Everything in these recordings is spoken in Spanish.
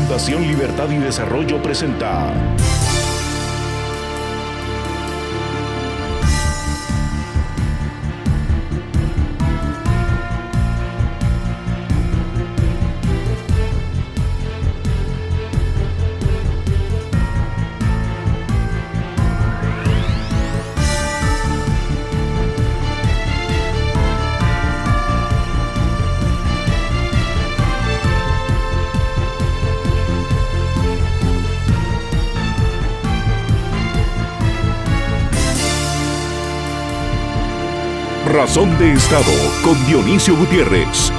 Fundación Libertad y Desarrollo presenta Razón de Estado con Dionisio Gutiérrez.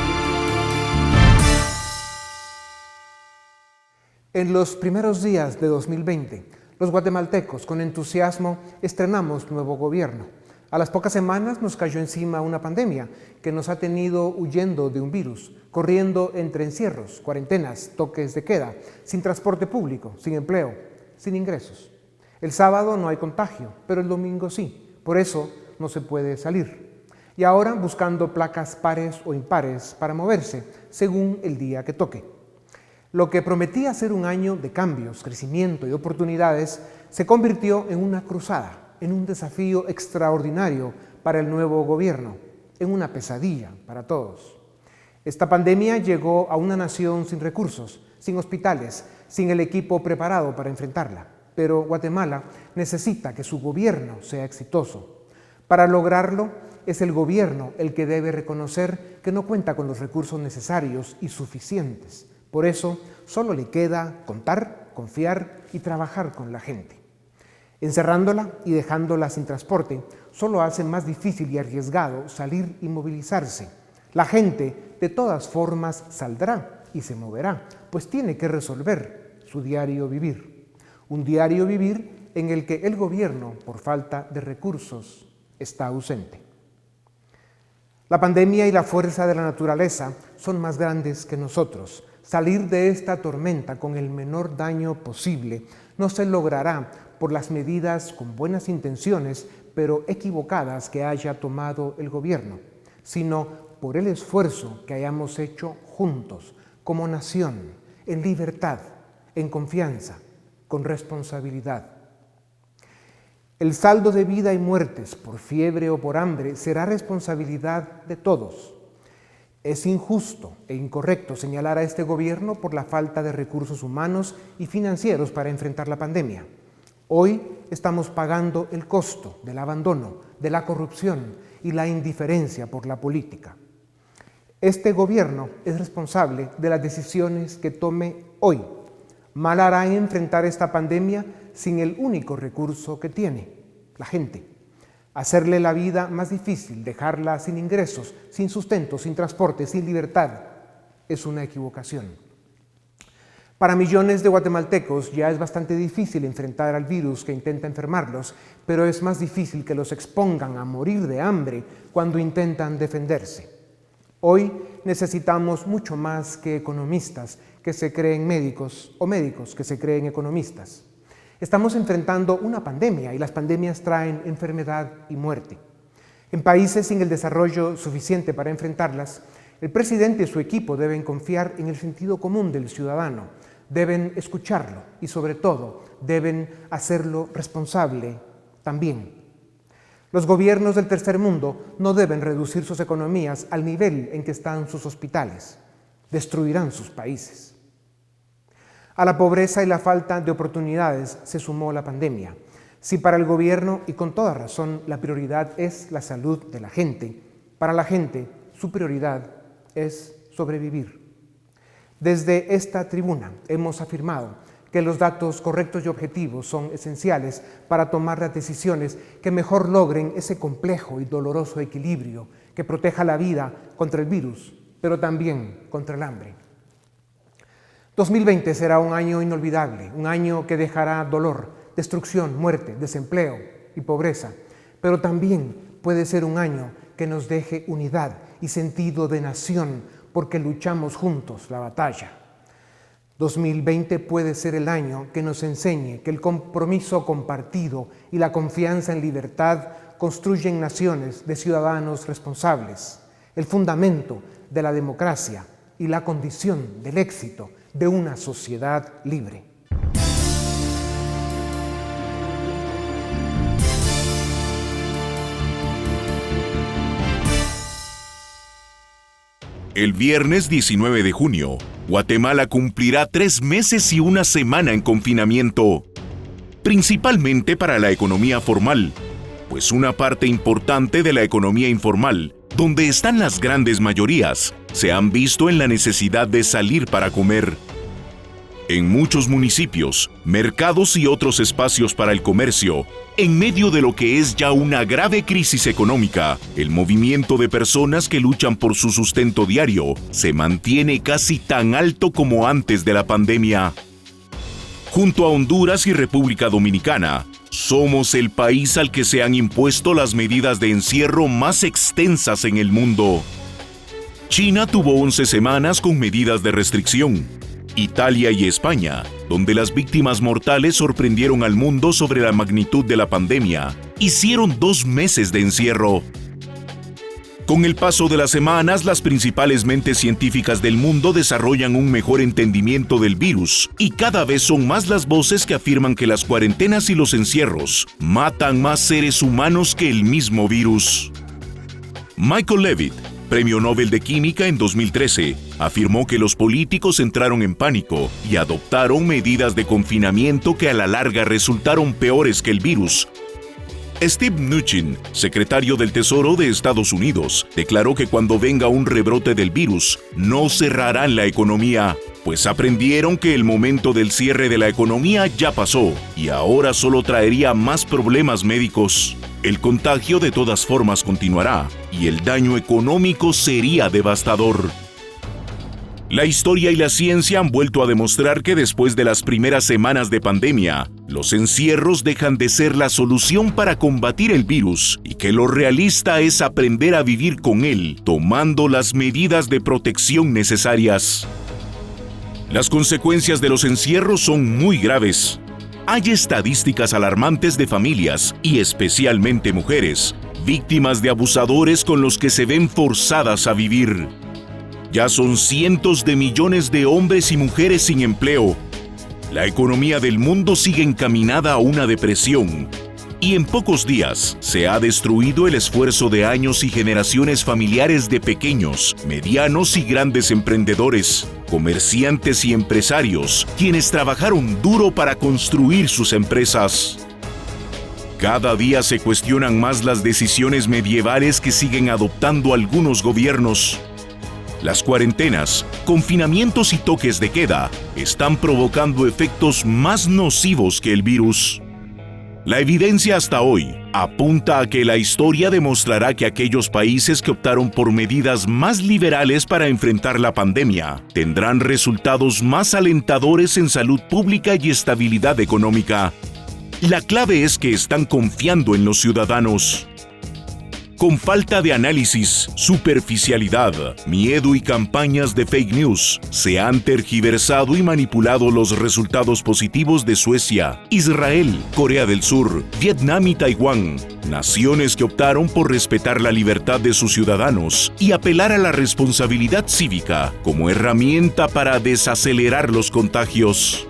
En los primeros días de 2020, los guatemaltecos con entusiasmo estrenamos nuevo gobierno. A las pocas semanas nos cayó encima una pandemia que nos ha tenido huyendo de un virus, corriendo entre encierros, cuarentenas, toques de queda, sin transporte público, sin empleo, sin ingresos. El sábado no hay contagio, pero el domingo sí. Por eso no se puede salir. Y ahora buscando placas pares o impares para moverse, según el día que toque. Lo que prometía ser un año de cambios, crecimiento y oportunidades, se convirtió en una cruzada, en un desafío extraordinario para el nuevo gobierno, en una pesadilla para todos. Esta pandemia llegó a una nación sin recursos, sin hospitales, sin el equipo preparado para enfrentarla. Pero Guatemala necesita que su gobierno sea exitoso. Para lograrlo, es el gobierno el que debe reconocer que no cuenta con los recursos necesarios y suficientes. Por eso, solo le queda contar, confiar y trabajar con la gente. Encerrándola y dejándola sin transporte, solo hace más difícil y arriesgado salir y movilizarse. La gente, de todas formas, saldrá y se moverá, pues tiene que resolver su diario vivir. Un diario vivir en el que el gobierno, por falta de recursos, está ausente. La pandemia y la fuerza de la naturaleza son más grandes que nosotros. Salir de esta tormenta con el menor daño posible no se logrará por las medidas con buenas intenciones, pero equivocadas que haya tomado el gobierno, sino por el esfuerzo que hayamos hecho juntos, como nación, en libertad, en confianza, con responsabilidad. El saldo de vida y muertes por fiebre o por hambre será responsabilidad de todos. Es injusto e incorrecto señalar a este gobierno por la falta de recursos humanos y financieros para enfrentar la pandemia. Hoy estamos pagando el costo del abandono, de la corrupción y la indiferencia por la política. Este gobierno es responsable de las decisiones que tome hoy. Mal hará en enfrentar esta pandemia sin el único recurso que tiene, la gente. Hacerle la vida más difícil, dejarla sin ingresos, sin sustento, sin transporte, sin libertad, es una equivocación. Para millones de guatemaltecos ya es bastante difícil enfrentar al virus que intenta enfermarlos, pero es más difícil que los expongan a morir de hambre cuando intentan defenderse. Hoy necesitamos mucho más que economistas que se creen médicos o médicos que se creen economistas. Estamos enfrentando una pandemia y las pandemias traen enfermedad y muerte. En países sin el desarrollo suficiente para enfrentarlas, el presidente y su equipo deben confiar en el sentido común del ciudadano, deben escucharlo y sobre todo deben hacerlo responsable también. Los gobiernos del tercer mundo no deben reducir sus economías al nivel en que están sus hospitales. Destruirán sus países. A la pobreza y la falta de oportunidades se sumó la pandemia. Si para el gobierno, y con toda razón, la prioridad es la salud de la gente, para la gente su prioridad es sobrevivir. Desde esta tribuna hemos afirmado que los datos correctos y objetivos son esenciales para tomar las decisiones que mejor logren ese complejo y doloroso equilibrio que proteja la vida contra el virus, pero también contra el hambre. 2020 será un año inolvidable, un año que dejará dolor, destrucción, muerte, desempleo y pobreza, pero también puede ser un año que nos deje unidad y sentido de nación porque luchamos juntos la batalla. 2020 puede ser el año que nos enseñe que el compromiso compartido y la confianza en libertad construyen naciones de ciudadanos responsables, el fundamento de la democracia y la condición del éxito de una sociedad libre. El viernes 19 de junio, Guatemala cumplirá 3 meses y 1 semana en confinamiento, principalmente para la economía formal, pues una parte importante de la economía informal, donde están las grandes mayorías, se han visto en la necesidad de salir para comer. En muchos municipios, mercados y otros espacios para el comercio, en medio de lo que es ya una grave crisis económica, el movimiento de personas que luchan por su sustento diario se mantiene casi tan alto como antes de la pandemia. Junto a Honduras y República Dominicana, somos el país al que se han impuesto las medidas de encierro más extensas en el mundo. China tuvo 11 semanas con medidas de restricción. Italia y España, donde las víctimas mortales sorprendieron al mundo sobre la magnitud de la pandemia, hicieron 2 meses de encierro. Con el paso de las semanas, las principales mentes científicas del mundo desarrollan un mejor entendimiento del virus y cada vez son más las voces que afirman que las cuarentenas y los encierros matan más seres humanos que el mismo virus. Michael Levitt, Premio Nobel de Química en 2013, afirmó que los políticos entraron en pánico y adoptaron medidas de confinamiento que a la larga resultaron peores que el virus. Steve Mnuchin, secretario del Tesoro de Estados Unidos, declaró que cuando venga un rebrote del virus, no cerrarán la economía, pues aprendieron que el momento del cierre de la economía ya pasó y ahora solo traería más problemas médicos. El contagio de todas formas continuará y el daño económico sería devastador. La historia y la ciencia han vuelto a demostrar que después de las primeras semanas de pandemia, los encierros dejan de ser la solución para combatir el virus y que lo realista es aprender a vivir con él, tomando las medidas de protección necesarias. Las consecuencias de los encierros son muy graves. Hay estadísticas alarmantes de familias, y especialmente mujeres, víctimas de abusadores con los que se ven forzadas a vivir. Ya son cientos de millones de hombres y mujeres sin empleo. La economía del mundo sigue encaminada a una depresión. Y en pocos días se ha destruido el esfuerzo de años y generaciones familiares de pequeños, medianos y grandes emprendedores, comerciantes y empresarios, quienes trabajaron duro para construir sus empresas. Cada día se cuestionan más las decisiones medievales que siguen adoptando algunos gobiernos. Las cuarentenas, confinamientos y toques de queda están provocando efectos más nocivos que el virus. La evidencia hasta hoy apunta a que la historia demostrará que aquellos países que optaron por medidas más liberales para enfrentar la pandemia tendrán resultados más alentadores en salud pública y estabilidad económica. La clave es que están confiando en los ciudadanos. Con falta de análisis, superficialidad, miedo y campañas de fake news, se han tergiversado y manipulado los resultados positivos de Suecia, Israel, Corea del Sur, Vietnam y Taiwán, naciones que optaron por respetar la libertad de sus ciudadanos y apelar a la responsabilidad cívica como herramienta para desacelerar los contagios.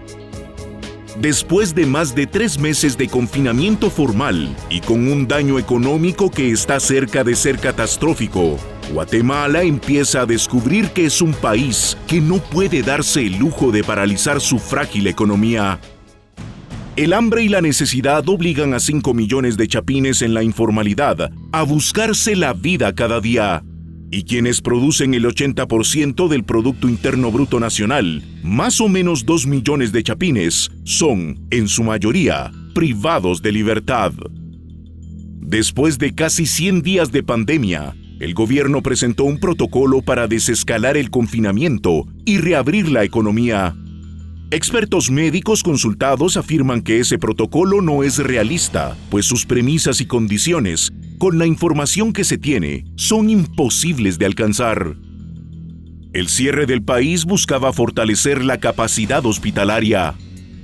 Después de más de 3 meses de confinamiento formal y con un daño económico que está cerca de ser catastrófico, Guatemala empieza a descubrir que es un país que no puede darse el lujo de paralizar su frágil economía. El hambre y la necesidad obligan a 5 millones de chapines en la informalidad a buscarse la vida cada día. Y quienes producen el 80% del Producto Interno Bruto Nacional, más o menos 2 millones de chapines, son, en su mayoría, privados de libertad. Después de casi 100 días de pandemia, el gobierno presentó un protocolo para desescalar el confinamiento y reabrir la economía. Expertos médicos consultados afirman que ese protocolo no es realista, pues sus premisas y condiciones, con la información que se tiene, son imposibles de alcanzar. El cierre del país buscaba fortalecer la capacidad hospitalaria.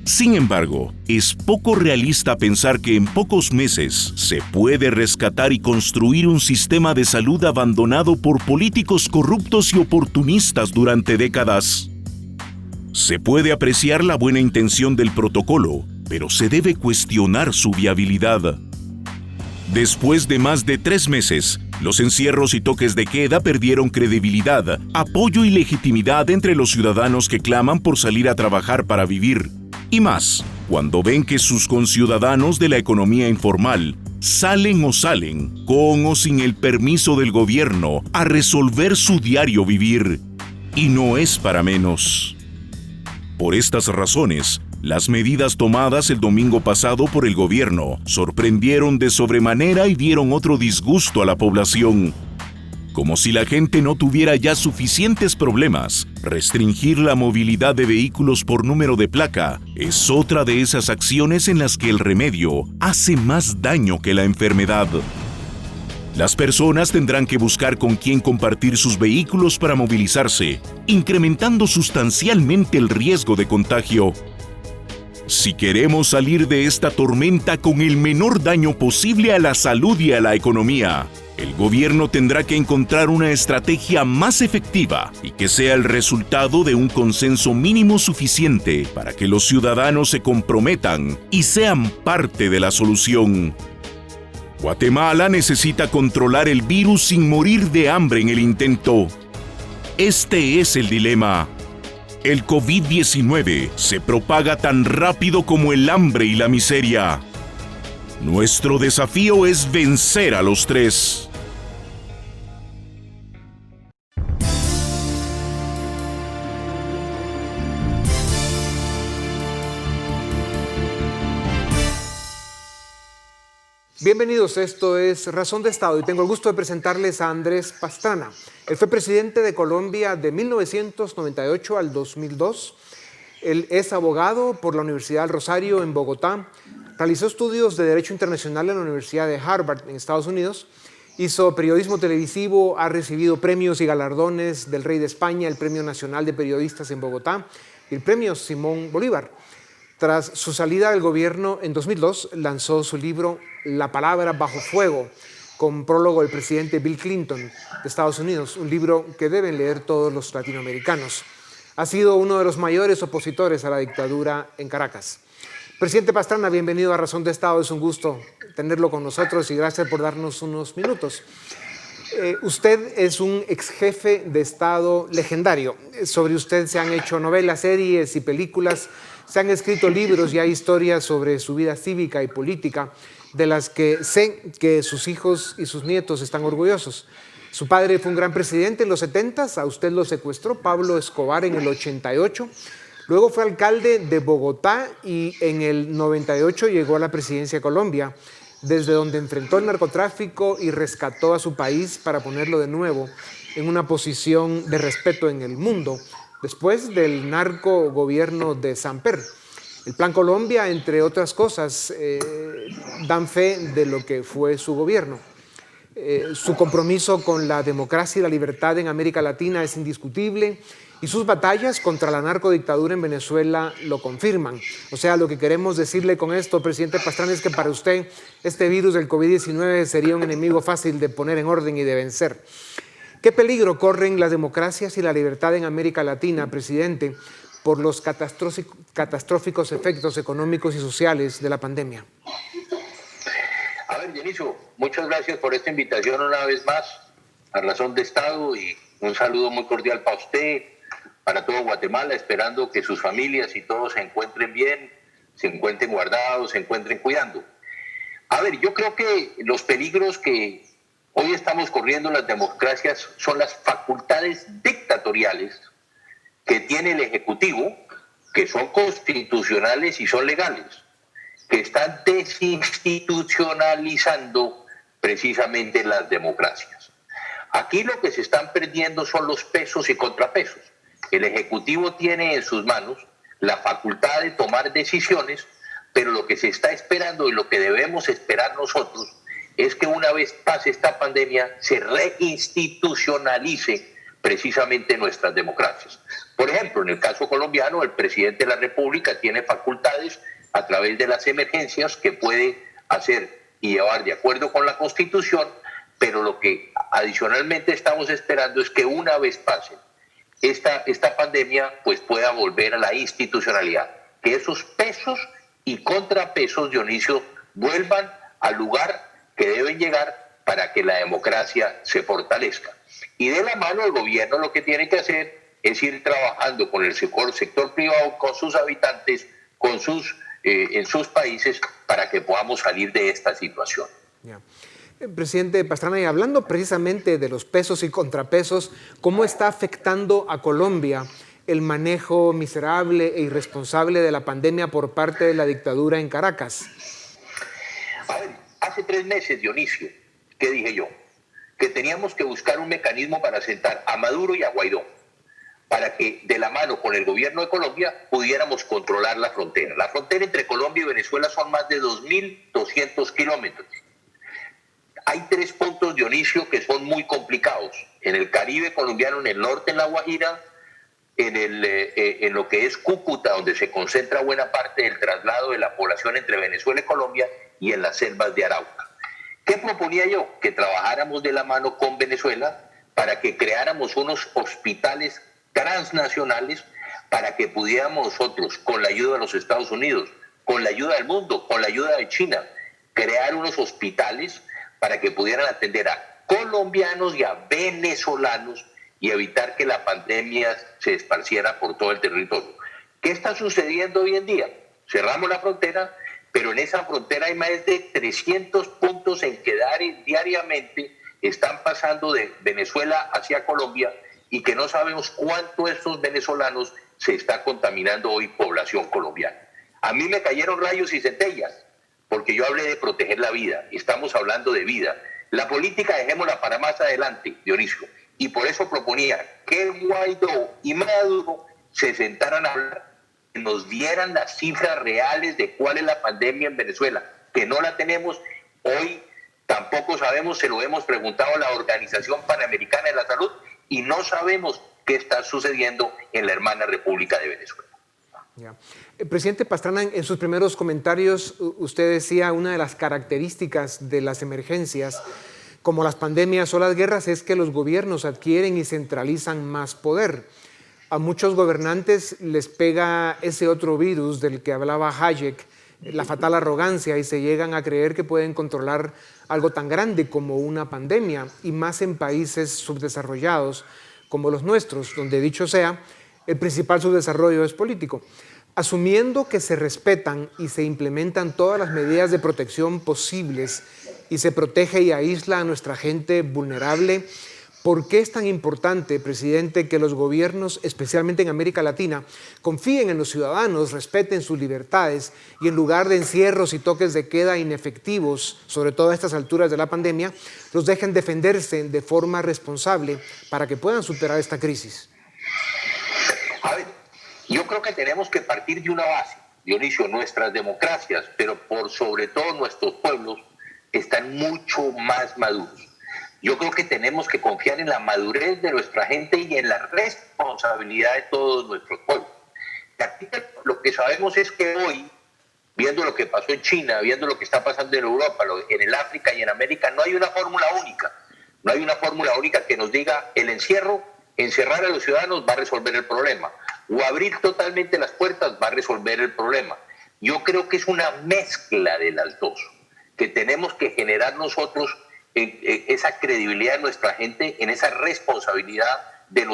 Sin embargo, es poco realista pensar que en pocos meses se puede rescatar y construir un sistema de salud abandonado por políticos corruptos y oportunistas durante décadas. Se puede apreciar la buena intención del protocolo, pero se debe cuestionar su viabilidad. Después de más de 3 meses, los encierros y toques de queda perdieron credibilidad, apoyo y legitimidad entre los ciudadanos que claman por salir a trabajar para vivir. Y más, cuando ven que sus conciudadanos de la economía informal salen con o sin el permiso del gobierno, a resolver su diario vivir. Y no es para menos. Por estas razones, las medidas tomadas el domingo pasado por el gobierno sorprendieron de sobremanera y dieron otro disgusto a la población. Como si la gente no tuviera ya suficientes problemas, restringir la movilidad de vehículos por número de placa es otra de esas acciones en las que el remedio hace más daño que la enfermedad. Las personas tendrán que buscar con quién compartir sus vehículos para movilizarse, incrementando sustancialmente el riesgo de contagio. Si queremos salir de esta tormenta con el menor daño posible a la salud y a la economía, el gobierno tendrá que encontrar una estrategia más efectiva y que sea el resultado de un consenso mínimo suficiente para que los ciudadanos se comprometan y sean parte de la solución. Guatemala necesita controlar el virus sin morir de hambre en el intento. Este es el dilema. El COVID-19 se propaga tan rápido como el hambre y la miseria. Nuestro desafío es vencer a los tres. Bienvenidos, esto es Razón de Estado y tengo el gusto de presentarles a Andrés Pastrana. Él fue presidente de Colombia de 1998 al 2002. Él es abogado por la Universidad del Rosario en Bogotá. Realizó estudios de Derecho Internacional en la Universidad de Harvard en Estados Unidos. Hizo periodismo televisivo, ha recibido premios y galardones del Rey de España, el Premio Nacional de Periodistas en Bogotá y el Premio Simón Bolívar. Tras su salida del gobierno en 2002, lanzó su libro La palabra bajo fuego, con prólogo del presidente Bill Clinton de Estados Unidos, un libro que deben leer todos los latinoamericanos. Ha sido uno de los mayores opositores a la dictadura en Caracas. Presidente Pastrana, bienvenido a Razón de Estado. Es un gusto tenerlo con nosotros y gracias por darnos unos minutos. Usted es un ex jefe de Estado legendario. Sobre usted se han hecho novelas, series y películas. Se han escrito libros y hay historias sobre su vida cívica y política de las que sé que sus hijos y sus nietos están orgullosos. Su padre fue un gran presidente en los 70s, a usted lo secuestró Pablo Escobar en el 88. Luego fue alcalde de Bogotá y en el 98 llegó a la presidencia de Colombia, desde donde enfrentó el narcotráfico y rescató a su país para ponerlo de nuevo en una posición de respeto en el mundo, después del narcogobierno de Samper. El Plan Colombia, entre otras cosas, dan fe de lo que fue su gobierno. Su compromiso con la democracia y la libertad en América Latina es indiscutible y sus batallas contra la narcodictadura en Venezuela lo confirman. O sea, lo que queremos decirle con esto, presidente Pastrana, es que para usted este virus del COVID-19 sería un enemigo fácil de poner en orden y de vencer. ¿Qué peligro corren las democracias y la libertad en América Latina, presidente, por los catastróficos efectos económicos y sociales de la pandemia? A ver, Dionisio, muchas gracias por esta invitación una vez más a Razón de Estado y un saludo muy cordial para usted, para todo Guatemala, esperando que sus familias y todos se encuentren bien, se encuentren guardados, se encuentren cuidando. A ver, yo creo que los peligros que hoy estamos corriendo las democracias son las facultades dictatoriales que tiene el Ejecutivo, que son constitucionales y son legales, que están desinstitucionalizando precisamente las democracias. Aquí lo que se están perdiendo son los pesos y contrapesos. El Ejecutivo tiene en sus manos la facultad de tomar decisiones, pero lo que se está esperando y lo que debemos esperar nosotros es que una vez pase esta pandemia se reinstitucionalice precisamente nuestras democracias. Por ejemplo, en el caso colombiano, el presidente de la República tiene facultades a través de las emergencias que puede hacer y llevar de acuerdo con la Constitución, pero lo que adicionalmente estamos esperando es que una vez pasen esta pandemia pues pueda volver a la institucionalidad, que esos pesos y contrapesos, Dionisio, vuelvan al lugar que deben llegar para que la democracia se fortalezca. Y de la mano el gobierno lo que tiene que hacer es ir trabajando con el sector privado, con sus habitantes, en sus países, para que podamos salir de esta situación. Yeah. Presidente Pastrana, y hablando precisamente de los pesos y contrapesos, ¿cómo está afectando a Colombia el manejo miserable e irresponsable de la pandemia por parte de la dictadura en Caracas? A ver, hace 3 meses, Dionisio, ¿qué dije yo? Que teníamos que buscar un mecanismo para sentar a Maduro y a Guaidó, para que de la mano con el gobierno de Colombia pudiéramos controlar la frontera. La frontera entre Colombia y Venezuela son más de 2.200 kilómetros. Hay 3 puntos, Dionisio, que son muy complicados. En el Caribe colombiano, en el norte, en La Guajira, en lo que es Cúcuta, donde se concentra buena parte del traslado de la población entre Venezuela y Colombia, y en las selvas de Arauca. ¿Qué proponía yo? Que trabajáramos de la mano con Venezuela para que creáramos unos hospitales transnacionales para que pudiéramos nosotros, con la ayuda de los Estados Unidos, con la ayuda del mundo, con la ayuda de China, crear unos hospitales para que pudieran atender a colombianos y a venezolanos y evitar que la pandemia se esparciera por todo el territorio. ¿Qué está sucediendo hoy en día? Cerramos la frontera, pero en esa frontera hay más de 300 puntos en que diariamente están pasando de Venezuela hacia Colombia y que no sabemos cuánto estos venezolanos se está contaminando hoy población colombiana. A mí me cayeron rayos y centellas, porque yo hablé de proteger la vida, y estamos hablando de vida. La política dejémosla para más adelante, Dionisio, y por eso proponía que Guaidó y Maduro se sentaran a hablar, que nos dieran las cifras reales de cuál es la pandemia en Venezuela, que no la tenemos hoy, tampoco sabemos, se lo hemos preguntado a la Organización Panamericana de la Salud, y no sabemos qué está sucediendo en la hermana República de Venezuela. Yeah. Presidente Pastrana, en sus primeros comentarios usted decía una de las características de las emergencias, como las pandemias o las guerras, es que los gobiernos adquieren y centralizan más poder. A muchos gobernantes les pega ese otro virus del que hablaba Hayek, la fatal arrogancia, y se llegan a creer que pueden controlar algo tan grande como una pandemia, y más en países subdesarrollados como los nuestros, donde, dicho sea, el principal subdesarrollo es político. Asumiendo que se respetan y se implementan todas las medidas de protección posibles y se protege y aísla a nuestra gente vulnerable, ¿por qué es tan importante, presidente, que los gobiernos, especialmente en América Latina, confíen en los ciudadanos, respeten sus libertades y en lugar de encierros y toques de queda inefectivos, sobre todo a estas alturas de la pandemia, los dejen defenderse de forma responsable para que puedan superar esta crisis? A ver, yo creo que tenemos que partir de una base, Dionisio. Nuestras democracias, pero por sobre todo nuestros pueblos, están mucho más maduros. Yo creo que tenemos que confiar en la madurez de nuestra gente y en la responsabilidad de todos nuestros pueblos. Lo que sabemos es que hoy, viendo lo que pasó en China, viendo lo que está pasando en Europa, en el África y en América, no hay una fórmula única. No hay una fórmula única que nos diga el encierro, encerrar a los ciudadanos va a resolver el problema, o abrir totalmente las puertas va a resolver el problema. Yo creo que es una mezcla de las dos, que tenemos que generar nosotros esa credibilidad de nuestra gente, en esa responsabilidad de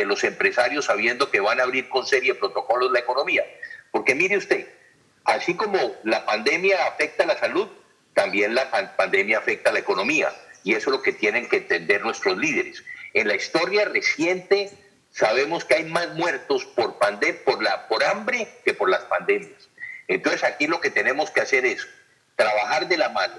los empresarios, sabiendo que van a abrir con serie protocolos la economía. Porque mire usted, así como la pandemia afecta a la salud, también la pandemia afecta a la economía, y eso es lo que tienen que entender nuestros líderes. En la historia reciente sabemos que hay más muertos por hambre que por las pandemias. Entonces aquí lo que tenemos que hacer es trabajar de la mano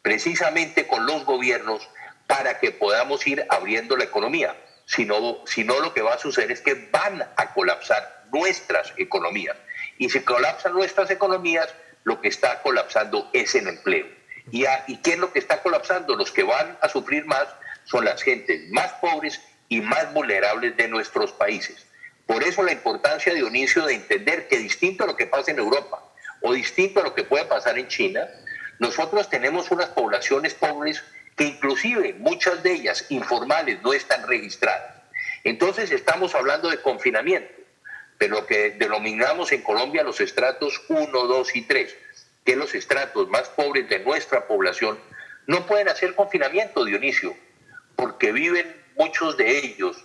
precisamente con los gobiernos para que podamos ir abriendo la economía. Si no, lo que va a suceder es que van a colapsar nuestras economías. Y si colapsan nuestras economías, lo que está colapsando es el empleo. ¿Y qué es lo que está colapsando? Los que van a sufrir más son las gentes más pobres y más vulnerables de nuestros países. Por eso la importancia, Dionisio, de entender que distinto a lo que pasa en Europa o distinto a lo que puede pasar en China, nosotros tenemos unas poblaciones pobres que inclusive muchas de ellas informales no están registradas. Entonces estamos hablando de confinamiento, de lo que denominamos en Colombia los estratos 1, 2 y 3, que los estratos más pobres de nuestra población no pueden hacer confinamiento, Dionisio, porque viven muchos de ellos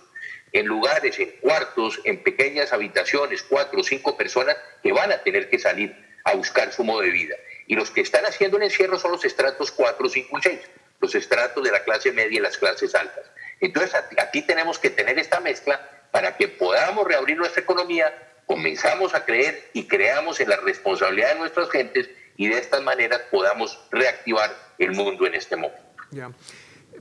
en lugares, en cuartos, en pequeñas habitaciones, 4 o 5 personas que van a tener que salir a buscar su modo de vida. Y los que están haciendo el encierro son los estratos 4, 5 y 6, los estratos de la clase media y las clases altas. Entonces aquí tenemos que tener esta mezcla para que podamos reabrir nuestra economía, comenzamos a creer y creamos en la responsabilidad de nuestras gentes y de estas maneras podamos reactivar el mundo en este momento. Ya.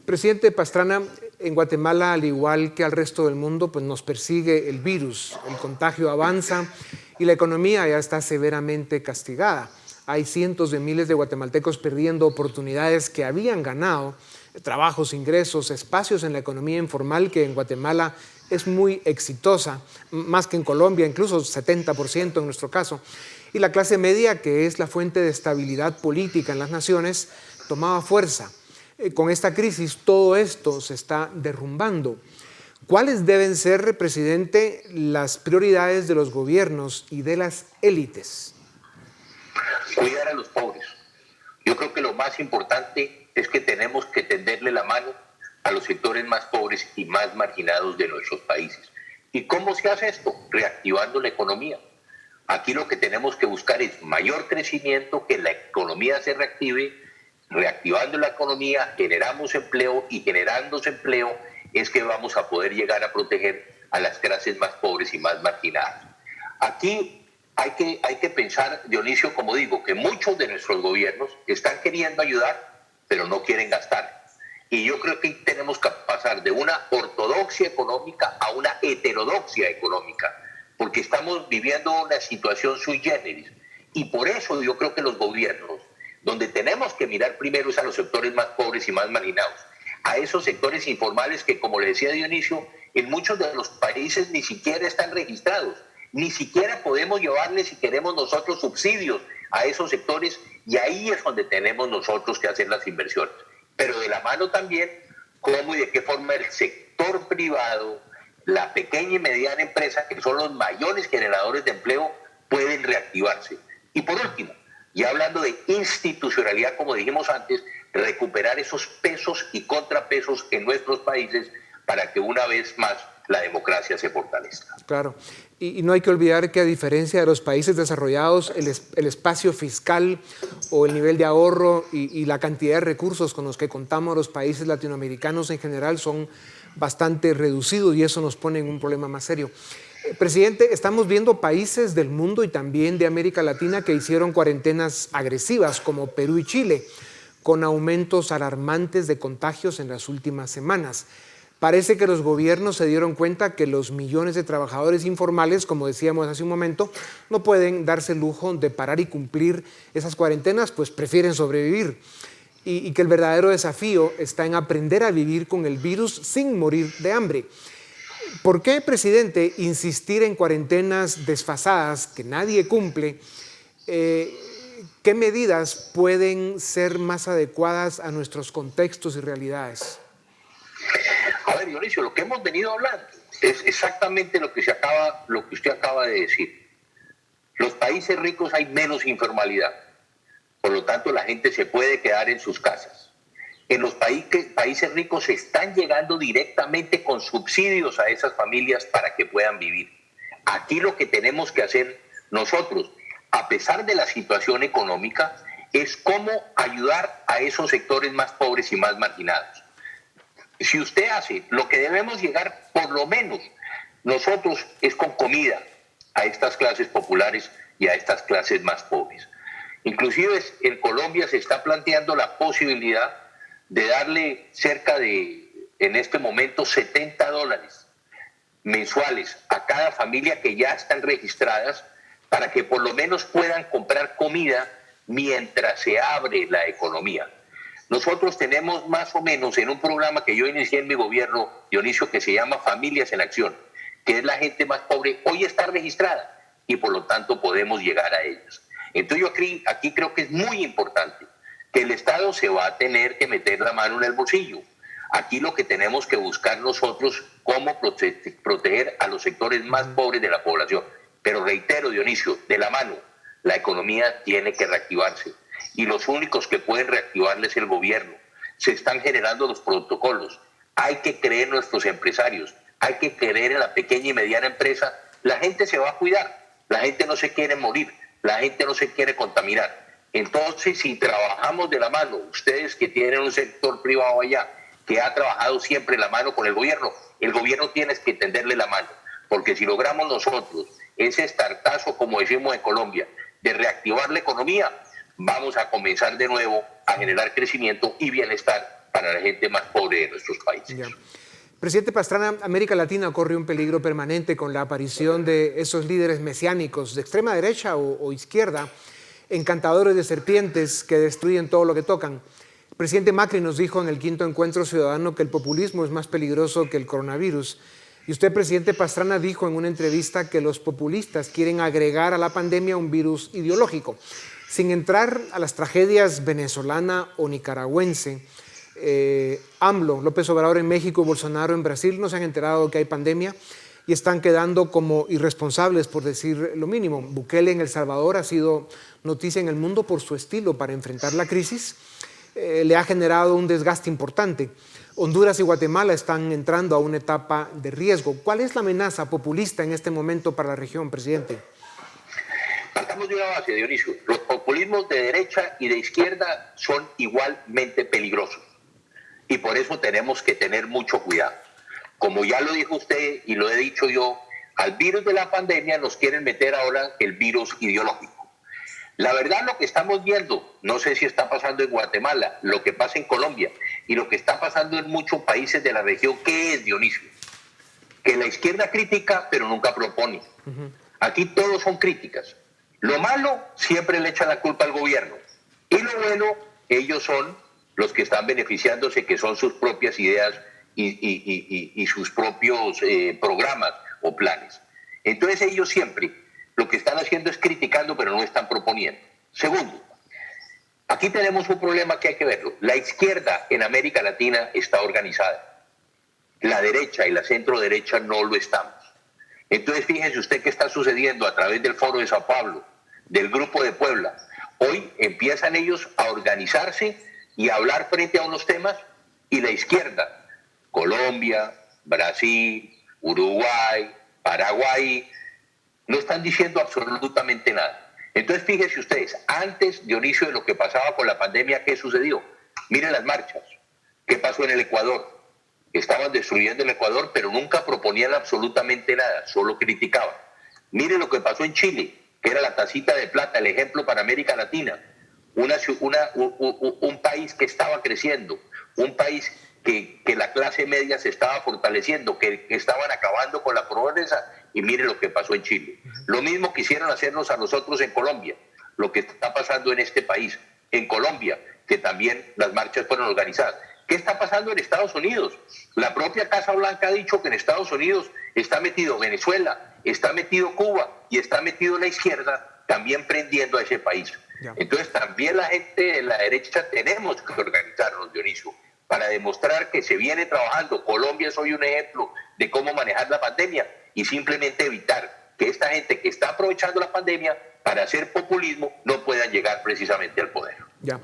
Presidente Pastrana, en Guatemala, al igual que al resto del mundo, pues nos persigue el virus, el contagio avanza y la economía ya está severamente castigada. Hay cientos de miles de guatemaltecos perdiendo oportunidades que habían ganado, trabajos, ingresos, espacios en la economía informal que en Guatemala es muy exitosa, más que en Colombia, incluso 70% en nuestro caso. Y la clase media, que es la fuente de estabilidad política en las naciones, tomaba fuerza. Con esta crisis todo esto se está derrumbando. ¿Cuáles deben ser, presidente, las prioridades de los gobiernos y de las élites? Cuidar a los pobres. Yo creo que lo más importante es que tenemos que tenderle la mano a los sectores más pobres y más marginados de nuestros países. ¿Y cómo se hace esto? Reactivando la economía. Aquí lo que tenemos que buscar es mayor crecimiento, que la economía se reactive. Reactivando la economía, generamos empleo y generándose empleo es que vamos a poder llegar a proteger a las clases más pobres y más marginadas. Aquí hay que pensar, Dionisio, como digo, que muchos de nuestros gobiernos están queriendo ayudar, pero no quieren gastar. Y yo creo que tenemos que pasar de una ortodoxia económica a una heterodoxia económica, porque estamos viviendo una situación sui generis. Y por eso yo creo que los gobiernos, donde tenemos que mirar primero es a los sectores más pobres y más marginados, a esos sectores informales que, como le decía Dionisio, en muchos de los países ni siquiera están registrados, ni siquiera podemos llevarles, si queremos nosotros, subsidios a esos sectores, y ahí es donde tenemos nosotros que hacer las inversiones. Pero de la mano también, cómo y de qué forma el sector privado, la pequeña y mediana empresa, que son los mayores generadores de empleo, pueden reactivarse. Y por último, y hablando de institucionalidad, como dijimos antes, recuperar esos pesos y contrapesos en nuestros países para que una vez más la democracia se fortalezca. Claro, y no hay que olvidar que a diferencia de los países desarrollados, el espacio fiscal o el nivel de ahorro y la cantidad de recursos con los que contamos los países latinoamericanos en general son bastante reducidos y eso nos pone en un problema más serio. Presidente, estamos viendo países del mundo y también de América Latina que hicieron cuarentenas agresivas, como Perú y Chile, con aumentos alarmantes de contagios en las últimas semanas. Parece que los gobiernos se dieron cuenta que los millones de trabajadores informales, como decíamos hace un momento, no pueden darse el lujo de parar y cumplir esas cuarentenas, pues prefieren sobrevivir. Y que el verdadero desafío está en aprender a vivir con el virus sin morir de hambre. ¿Por qué, presidente, insistir en cuarentenas desfasadas que nadie cumple? ¿Qué medidas pueden ser más adecuadas a nuestros contextos y realidades? A ver, Dionisio, lo que hemos venido hablando es exactamente lo que usted acaba de decir. Los países ricos hay menos informalidad, por lo tanto la gente se puede quedar en sus casas. En los países ricos se están llegando directamente con subsidios a esas familias para que puedan vivir. Aquí lo que tenemos que hacer nosotros, a pesar de la situación económica, es cómo ayudar a esos sectores más pobres y más marginados. Si usted hace lo que debemos llegar, por lo menos nosotros, es con comida a estas clases populares y a estas clases más pobres. Inclusive en Colombia se está planteando la posibilidad de darle cerca de, en este momento, $70 mensuales a cada familia que ya están registradas para que por lo menos puedan comprar comida mientras se abre la economía. Nosotros tenemos más o menos en un programa que yo inicié en mi gobierno, Dionisio, que se llama Familias en Acción, que es la gente más pobre, hoy está registrada y por lo tanto podemos llegar a ellos. Entonces yo aquí creo que es muy importante que el Estado se va a tener que meter la mano en el bolsillo. Aquí lo que tenemos que buscar nosotros cómo proteger a los sectores más pobres de la población. Pero reitero, Dionisio, de la mano, la economía tiene que reactivarse. Y los únicos que pueden reactivarla es el gobierno. Se están generando los protocolos. Hay que creer en nuestros empresarios. Hay que creer en la pequeña y mediana empresa. La gente se va a cuidar. La gente no se quiere morir. La gente no se quiere contaminar. Entonces, si trabajamos de la mano, ustedes que tienen un sector privado allá, que ha trabajado siempre la mano con el gobierno tiene que tenderle la mano, porque si logramos nosotros ese estartazo, como decimos en Colombia, de reactivar la economía, vamos a comenzar de nuevo a generar crecimiento y bienestar para la gente más pobre de nuestros países. Ya. Presidente Pastrana, América Latina corre un peligro permanente con la aparición de esos líderes mesiánicos de extrema derecha o izquierda, encantadores de serpientes que destruyen todo lo que tocan. El presidente Macri nos dijo en el 5º Encuentro Ciudadano que el populismo es más peligroso que el coronavirus. Y usted, presidente Pastrana, dijo en una entrevista que los populistas quieren agregar a la pandemia un virus ideológico. Sin entrar a las tragedias venezolana o nicaragüense, AMLO, López Obrador en México y Bolsonaro en Brasil no se han enterado que hay pandemia y están quedando como irresponsables, por decir lo mínimo. Bukele en El Salvador ha sido noticia en el mundo por su estilo para enfrentar la crisis. Le ha generado un desgaste importante. Honduras y Guatemala están entrando a una etapa de riesgo. ¿Cuál es la amenaza populista en este momento para la región, presidente? Partamos de una base, Dionisio. Los populismos de derecha y de izquierda son igualmente peligrosos. Y por eso tenemos que tener mucho cuidado. Como ya lo dijo usted y lo he dicho yo, al virus de la pandemia nos quieren meter ahora el virus ideológico. La verdad, lo que estamos viendo, no sé si está pasando en Guatemala, lo que pasa en Colombia y lo que está pasando en muchos países de la región, ¿qué es, Dionisio? Que la izquierda critica, pero nunca propone. Aquí todos son críticas. Lo malo, siempre le echan la culpa al gobierno. Y lo bueno, ellos son los que están beneficiándose, que son sus propias ideas y sus propios programas o planes. Entonces ellos siempre lo que están haciendo es criticando, pero no están proponiendo. Segundo, aquí tenemos un problema que hay que verlo. La izquierda en América Latina está organizada. La derecha y la centro derecha no lo estamos. Entonces fíjese usted qué está sucediendo a través del Foro de Sao Paulo, del Grupo de Puebla. Hoy empiezan ellos a organizarse y a hablar frente a unos temas, y la izquierda, Colombia, Brasil, Uruguay, Paraguay, no están diciendo absolutamente nada. Entonces fíjense ustedes, antes, Dionisio, de lo que pasaba con la pandemia, ¿qué sucedió? Miren las marchas. ¿Qué pasó en el Ecuador? Estaban destruyendo el Ecuador, pero nunca proponían absolutamente nada, solo criticaban. Miren lo que pasó en Chile, que era la tacita de plata, el ejemplo para América Latina. Un país que estaba creciendo, un país que la clase media se estaba fortaleciendo, que estaban acabando con la pobreza, y mire lo que pasó en Chile. Lo mismo quisieron hacernos a nosotros en Colombia, lo que está pasando en este país, en Colombia, que también las marchas fueron organizadas. ¿Qué está pasando en Estados Unidos? La propia Casa Blanca ha dicho que en Estados Unidos está metido Venezuela, está metido Cuba y está metido la izquierda también prendiendo a ese país. Ya. Entonces también la gente de la derecha tenemos que organizarnos, Dionisio, para demostrar que se viene trabajando. Colombia es hoy un ejemplo de cómo manejar la pandemia y simplemente evitar que esta gente que está aprovechando la pandemia para hacer populismo no pueda llegar precisamente al poder. Ya.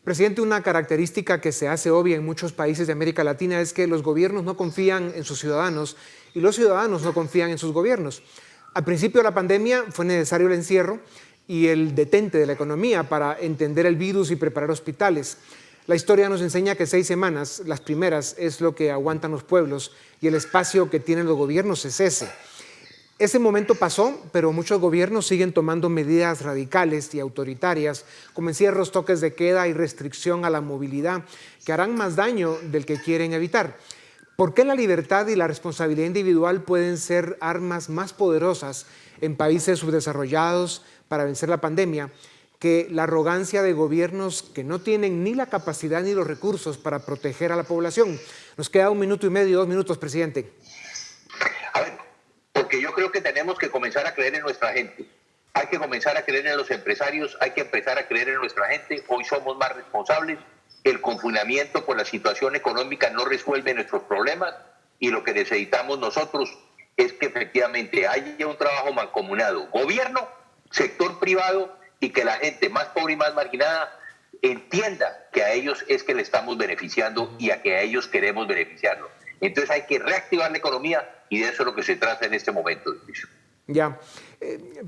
Presidente, una característica que se hace obvia en muchos países de América Latina es que los gobiernos no confían en sus ciudadanos y los ciudadanos no confían en sus gobiernos. Al principio de la pandemia fue necesario el encierro y el detente de la economía para entender el virus y preparar hospitales. La historia nos enseña que 6 semanas, las primeras, es lo que aguantan los pueblos y el espacio que tienen los gobiernos es ese. Ese momento pasó, pero muchos gobiernos siguen tomando medidas radicales y autoritarias, como encierros, toques de queda y restricción a la movilidad, que harán más daño del que quieren evitar. ¿Por qué la libertad y la responsabilidad individual pueden ser armas más poderosas en países subdesarrollados para vencer la pandemia que la arrogancia de gobiernos que no tienen ni la capacidad ni los recursos para proteger a la población? Nos queda 1 minuto y medio, 2 minutos, presidente. A ver, porque yo creo que tenemos que comenzar a creer en nuestra gente. Hay que comenzar a creer en los empresarios, hay que empezar a creer en nuestra gente. Hoy somos más responsables el confinamiento por la situación económica no resuelve nuestros problemas y lo que necesitamos nosotros es que efectivamente haya un trabajo mancomunado, gobierno, sector privado, y que la gente más pobre y más marginada entienda que a ellos es que le estamos beneficiando y a que a ellos queremos beneficiarlo. Entonces hay que reactivar la economía y de eso es lo que se trata en este momento. Ya.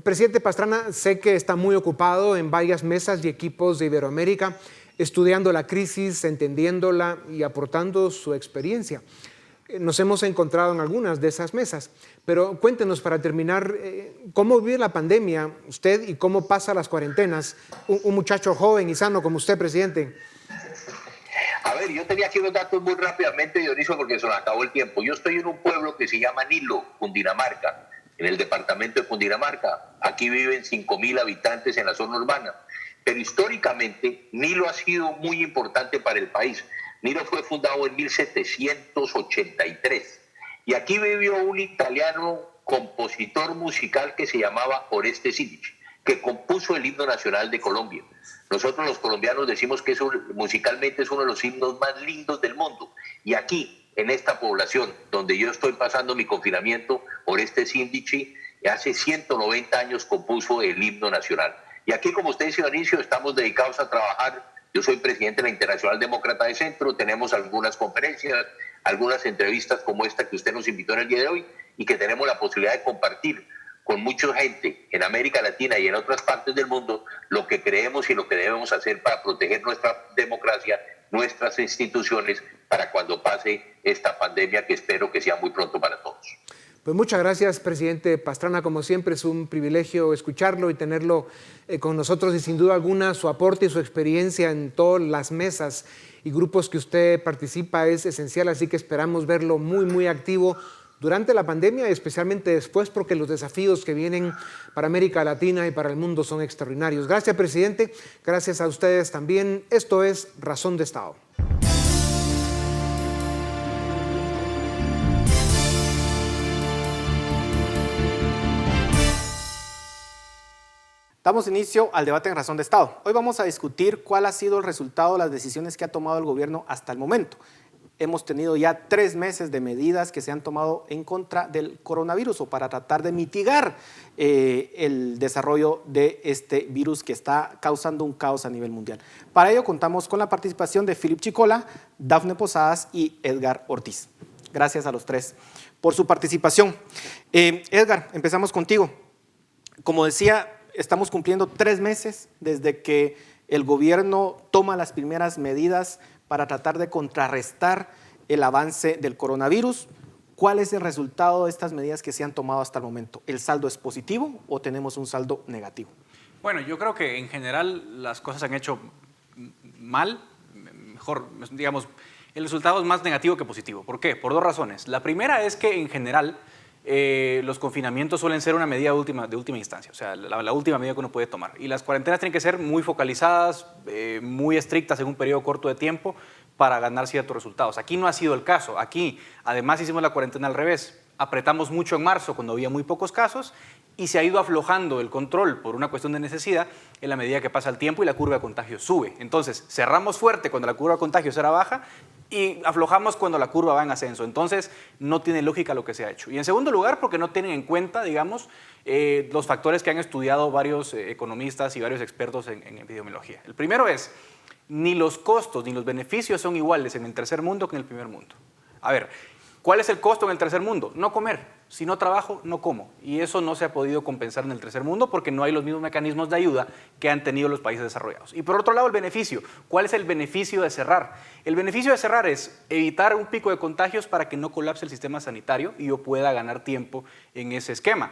Presidente Pastrana, sé que está muy ocupado en varias mesas y equipos de Iberoamérica, estudiando la crisis, entendiéndola y aportando su experiencia. Nos hemos encontrado en algunas de esas mesas, pero cuéntenos para terminar, ¿cómo vive la pandemia usted y cómo pasa las cuarentenas? Un muchacho joven y sano como usted, presidente. A ver, yo tenía aquí los datos muy rápidamente, Dionisio, porque se nos acabó el tiempo. Yo estoy en un pueblo que se llama Nilo, Cundinamarca, en el departamento de Cundinamarca. Aquí viven 5.000 habitantes en la zona urbana. Pero históricamente, Nilo ha sido muy importante para el país. Nilo fue fundado en 1783 y aquí vivió un italiano compositor musical que se llamaba Oreste Sindici, que compuso el himno nacional de Colombia. Nosotros los colombianos decimos que musicalmente es uno de los himnos más lindos del mundo. Y aquí, en esta población donde yo estoy pasando mi confinamiento, Oreste Sindici hace 190 años compuso el himno nacional. Y aquí, como usted dice, Dionisio, estamos dedicados a trabajar. Yo soy presidente de la Internacional Demócrata de Centro, tenemos algunas conferencias, algunas entrevistas como esta que usted nos invitó en el día de hoy y que tenemos la posibilidad de compartir con mucha gente en América Latina y en otras partes del mundo lo que creemos y lo que debemos hacer para proteger nuestra democracia, nuestras instituciones, para cuando pase esta pandemia que espero que sea muy pronto para todos. Pues muchas gracias, presidente Pastrana. Como siempre, es un privilegio escucharlo y tenerlo con nosotros y sin duda alguna su aporte y su experiencia en todas las mesas y grupos que usted participa es esencial, así que esperamos verlo muy activo durante la pandemia y especialmente después porque los desafíos que vienen para América Latina y para el mundo son extraordinarios. Gracias, presidente. Gracias a ustedes también. Esto es Razón de Estado. Damos inicio al debate en Razón de Estado. Hoy vamos a discutir cuál ha sido el resultado de las decisiones que ha tomado el gobierno hasta el momento. Hemos tenido ya 3 meses de medidas que se han tomado en contra del coronavirus o para tratar de mitigar el desarrollo de este virus que está causando un caos a nivel mundial. Para ello contamos con la participación de Philip Chicola, Dafne Posadas y Edgar Ortiz. Gracias a los tres por su participación. Edgar, empezamos contigo. Como decía, estamos cumpliendo 3 meses desde que el gobierno toma las primeras medidas para tratar de contrarrestar el avance del coronavirus. ¿Cuál es el resultado de estas medidas que se han tomado hasta el momento? ¿El saldo es positivo o tenemos un saldo negativo? Bueno, yo creo que en general las cosas se han hecho mal, mejor, digamos, el resultado es más negativo que positivo. ¿Por qué? Por 2 razones. La primera es que en general los confinamientos suelen ser una medida de última instancia, o sea, la última medida que uno puede tomar. Y las cuarentenas tienen que ser muy focalizadas, muy estrictas en un periodo corto de tiempo para ganar ciertos resultados. Aquí no ha sido el caso. Aquí, además, hicimos la cuarentena al revés. Apretamos mucho en marzo cuando había muy pocos casos y se ha ido aflojando el control por una cuestión de necesidad en la medida que pasa el tiempo y la curva de contagio sube. Entonces, cerramos fuerte cuando la curva de contagio era baja y aflojamos cuando la curva va en ascenso. Entonces, no tiene lógica lo que se ha hecho. Y en segundo lugar, porque no tienen en cuenta, digamos, los factores que han estudiado varios economistas y varios expertos en epidemiología. El primero es, ni los costos ni los beneficios son iguales en el tercer mundo que en el primer mundo. A ver, ¿cuál es el costo en el tercer mundo? No comer. Si no trabajo, no como. Y eso no se ha podido compensar en el tercer mundo porque no hay los mismos mecanismos de ayuda que han tenido los países desarrollados. Y por otro lado, el beneficio. ¿Cuál es el beneficio de cerrar? El beneficio de cerrar es evitar un pico de contagios para que no colapse el sistema sanitario y yo pueda ganar tiempo en ese esquema.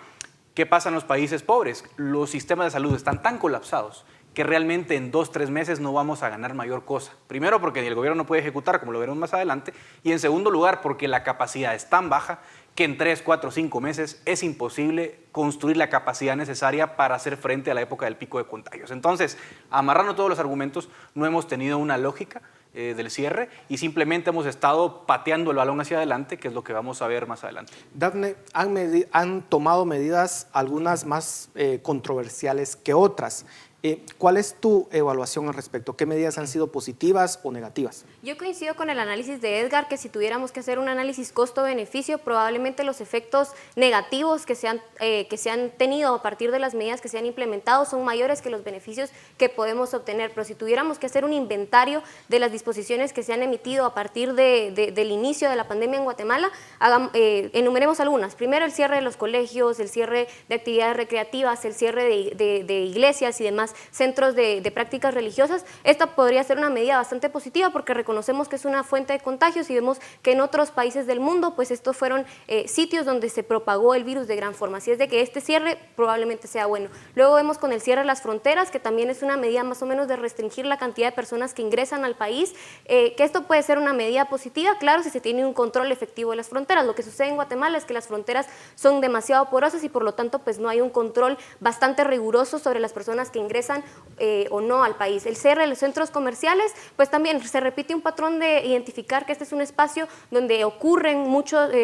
¿Qué pasa en los países pobres? Los sistemas de salud están tan colapsados que realmente en 2-3 meses no vamos a ganar mayor cosa. Primero, porque el gobierno no puede ejecutar, como lo veremos más adelante, y en segundo lugar, porque la capacidad es tan baja que en 3, 4, 5 meses es imposible construir la capacidad necesaria para hacer frente a la época del pico de contagios. Entonces, amarrando todos los argumentos, no hemos tenido una lógica del cierre y simplemente hemos estado pateando el balón hacia adelante, que es lo que vamos a ver más adelante. Dafne, han tomado medidas, algunas más controversiales que otras. ¿Cuál es tu evaluación al respecto? ¿Qué medidas han sido positivas o negativas? Yo coincido con el análisis de Edgar, que si tuviéramos que hacer un análisis costo-beneficio, probablemente los efectos negativos que se han tenido a partir de las medidas que se han implementado son mayores que los beneficios que podemos obtener. Pero si tuviéramos que hacer un inventario de las disposiciones que se han emitido a partir del inicio de la pandemia en Guatemala, enumeremos algunas. Primero, el cierre de los colegios, el cierre de actividades recreativas, el cierre de iglesias y demás centros de prácticas religiosas. Esta podría ser una medida bastante positiva porque reconocemos que es una fuente de contagios y vemos que en otros países del mundo pues estos fueron sitios donde se propagó el virus de gran forma. Así es de que este cierre probablemente sea bueno. Luego vemos con el cierre de las fronteras, que también es una medida más o menos de restringir la cantidad de personas que ingresan al país, que esto puede ser una medida positiva, claro, si se tiene un control efectivo de las fronteras. Lo que sucede en Guatemala es que las fronteras son demasiado porosas y por lo tanto pues no hay un control bastante riguroso sobre las personas que ingresan o no al país. El cierre de los centros comerciales, pues también se repite un patrón de identificar que este es un espacio donde ocurren